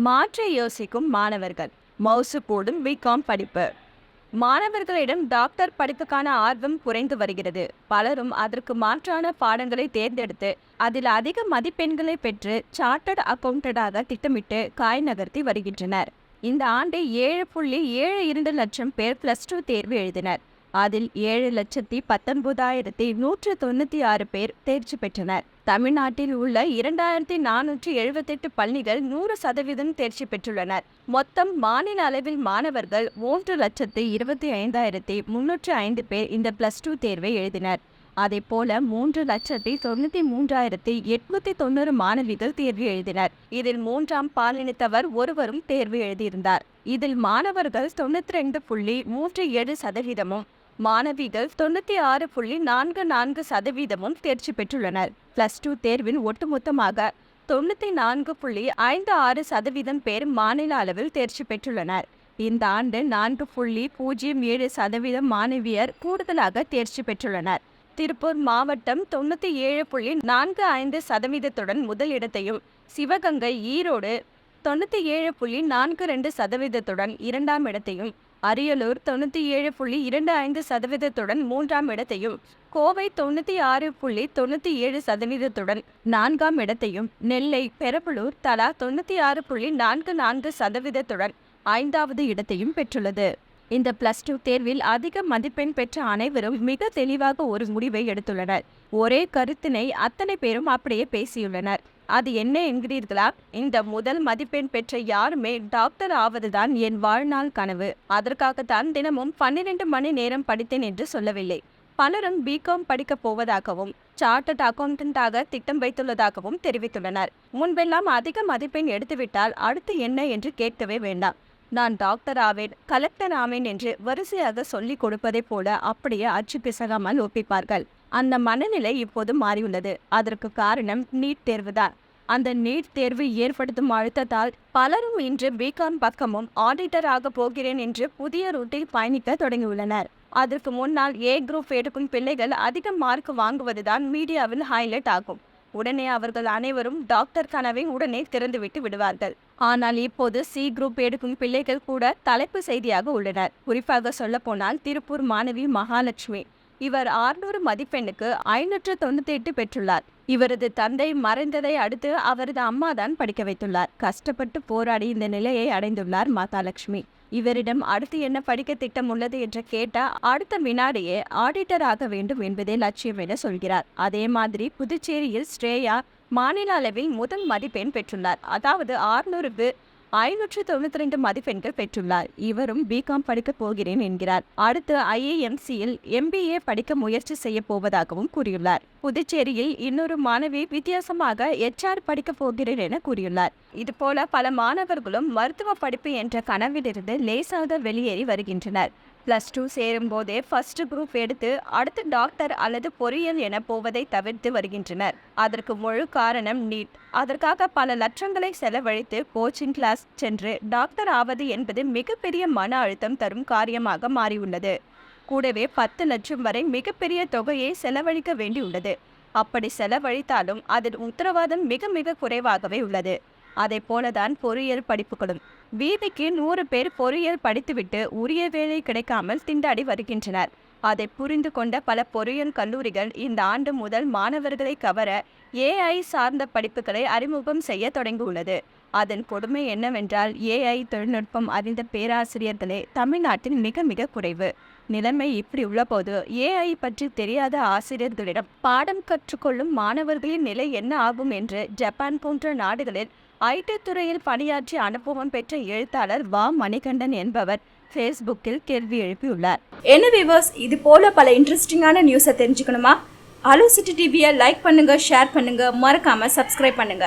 மாற்ற யோசிக்கும் மாணவர்கள். மவுசு போடும் பிகாம் படிப்பு. மாணவர்களிடம் டாக்டர் படிப்புக்கான ஆர்வம் குறைந்து வருகிறது. பலரும் அதற்கு மாற்றான பாடங்களை தேர்ந்தெடுத்து அதில் அதிக மதிப்பெண்களை பெற்று சார்ட்டர்ட் அக்கவுண்டண்டாக திட்டமிட்டு காய் நகர்த்தி வருகின்றனர். இந்த ஆண்டு 7.72 லட்சம் பேர் +2 தேர்வு எழுதினர். அதில் 7,19,196 பேர் தேர்ச்சி பெற்றனர். தமிழ்நாட்டில் உள்ள 2,478 பள்ளிகள் 100% தேர்ச்சி பெற்றுள்ளனர். மொத்தம் மாநில அளவில் மாணவர்கள் 3,25,305 பேர் இந்த +2 தேர்வை எழுதினர். அதேபோல 3,93,890 மாணவிகள் தேர்வு எழுதினர். இதில் 3ஆம் பாலினத்தவர் ஒருவரும் தேர்வு எழுதியிருந்தார். இதில் மாணவர்கள் 92.37%, மாணவிகள் 96.44% தேர்ச்சி பெற்றுள்ளனர். +2 தேர்வின் ஒட்டுமொத்தமாக 94.56% பேர் மாநில அளவில் தேர்ச்சி பெற்றுள்ளனர். இந்த ஆண்டு 4.07% மாணவியர் கூடுதலாக தேர்ச்சி பெற்றுள்ளனர். திருப்பூர் மாவட்டம் 97.45%துடன் முதலிடத்தையும், சிவகங்கை, ஈரோடு 97.42%துடன் 2ஆம் இடத்தையும், அரியலூர் 97.25%துடன் 3ஆம் இடத்தையும், கோவை 96.97%துடன் 4ஆம் இடத்தையும், நெல்லை, பெரம்பலூர் தலா 96.44%துடன் 5வது இடத்தையும் பெற்றுள்ளது. இந்த +2 தேர்வில் அதிக மதிப்பெண் பெற்ற அனைவரும் மிக தெளிவாக ஒரு முடிவை எடுத்துள்ளனர். ஒரே கருத்தினை அத்தனை பேரும் அப்படியே பேசியுள்ளனர். அது என்ன என்கிறீர்களா? இந்த முதல் மதிப்பெண் பெற்ற யாருமே டாக்டர் ஆவதுதான் என் வாழ்நாள் கனவு. அதற்காகத்தான் தினமும் 12 மணி நேரம் படித்தேன் என்று சொல்லவில்லை. பலரும் பிகாம் படிக்கப் போவதாகவும் சார்ட்டர்ட் அக்கவுண்டண்டாக திட்டம் வைத்துள்ளதாகவும் தெரிவித்துள்ளனர். முன்பெல்லாம் அதிக மதிப்பெண் எடுத்துவிட்டால் அடுத்து என்ன என்று கேட்கவே வேண்டாம். நான் டாக்டர் ஆவேன், கலெக்டர் ஆவேன் என்று வரிசையாக சொல்லிக் கொடுப்பதை போல அப்படியே அச்சு பிசகாமல் ஒப்பிப்பார்கள். அந்த மனநிலை இப்போது மாறியுள்ளது. அதற்கு காரணம் நீட் தேர்வுதான். அந்த நீட் தேர்வு ஏற்படுத்தும் அழுத்தத்தால் பலரும் இன்று பிகாம் பக்கமும் ஆடிட்டர் ஆக போகிறேன் என்று புதிய ரூட்டில் பயணிக்க தொடங்கியுள்ளனர். அதற்கு முன்னால் ஏ குரூப் எடுக்கும் பிள்ளைகள் அதிக மார்க் வாங்குவதுதான் மீடியாவில் ஹைலைட் ஆகும். உடனே அவர்கள் அனைவரும் டாக்டர் கனவை உடனே திறந்துவிட்டு விடுவார்கள். ஆனால் இப்போது சி குரூப் எடுக்கும் பிள்ளைகள் கூட தலைப்பு செய்தியாக உள்ளனர். குறிப்பாக சொல்ல போனால் திருப்பூர் மாணவி மகாலட்சுமி. இவர் 600 மதிப்பெண்ணுக்கு 598 பெற்றுள்ளார். இவரது தந்தை மறைந்ததை அடுத்து அவரது அம்மாதான் படிக்க வைத்துள்ளார். கஷ்டப்பட்டு போராடி இந்த நிலையை அடைந்துள்ளார் மகாலட்சுமி. இவரிடம் அடுத்து என்ன படிக்க திட்டம் உள்ளது என்று கேட்டா அடுத்த வினாடியே ஆடிட்டர் ஆக வேண்டும் என்பதே லட்சியம் என சொல்கிறார். அதே மாதிரி புதுச்சேரியில் ஸ்ரேயா மாநில அளவில் முதல் மதிப்பெண் பெற்றுள்ளார். அதாவது 600க்கு 592 மதிப்பெண்கள் பெற்றுள்ளார். இவரும் பிகாம் படிக்க போகிறேன் என்கிறார். அடுத்து IIMCயில் MBA படிக்க முயற்சி செய்ய போவதாகவும் கூறியுள்ளார். புதுச்சேரியில் இன்னொரு மாணவி வித்தியாசமாக HR படிக்க போகிறேன் என கூறியுள்ளார். இதுபோல பல மாணவர்களும் மருத்துவ படிப்பு என்ற கனவிலிருந்து லேசாக வெளியேறி வருகின்றனர். +2 சேரும் போதே ஃபர்ஸ்ட் குரூப் எடுத்து அடுத்து டாக்டர் அல்லது பொறியியல் என போவதை தவிர்த்து வருகின்றனர். அதற்கு முழு காரணம் நீட். அதற்காக பல லட்சங்களை செலவழித்து கோச்சிங் கிளாஸ் சென்று டாக்டர் ஆவது என்பது மிகப்பெரிய மன அழுத்தம் தரும் காரியமாக மாறியுள்ளது. கூடவே 10 லட்சம் வரை மிகப்பெரிய தொகையை செலவழிக்க வேண்டியுள்ளது. அப்படி செலவழித்தாலும் அதில் உத்தரவாதம் மிக மிக குறைவாகவே உள்ளது. அதை போலதான் பொறியியல் படிப்புகளும். வீதிக்கு 100 பேர் பொறியியல் படித்துவிட்டு உரிய வேலை கிடைக்காமல் திண்டாடி வருகின்றனர். அதை புரிந்து கொண்ட பல பொறியியல் கல்லூரிகள் இந்த ஆண்டு முதல் மாணவர்களை கவர AI சார்ந்த படிப்புகளை அறிமுகம் செய்ய தொடங்கியுள்ளது. அதன் கொடுமை என்னவென்றால் AI தொழில்நுட்பம் அறிந்த பேராசிரியர்களே தமிழ்நாட்டில் மிக மிக குறைவு. நிலைமை இப்படி உள்ளபோது AI பற்றி தெரியாத ஆசிரியர்களிடம் பாடம் கற்றுக்கொள்ளும் மாணவர்களின் நிலை என்ன ஆகும் என்று ஜப்பான் போன்ற நாடுகளில் IT துறையில் பணியாற்றி அனுபவம் பெற்ற எழுத்தாளர் வா மணிகண்டன் என்பவர் ஃபேஸ்புக்கில் கேள்வி எழுப்பியுள்ளார். என்ன வியூவர்ஸ், இது போல பல இன்ட்ரெஸ்டிங்கான நியூஸை தெரிஞ்சுக்கணுமா? அலோ சிட்டி டிவியை லைக் பண்ணுங்க, ஷேர் பண்ணுங்க, மறக்காம சப்ஸ்கிரைப் பண்ணுங்க.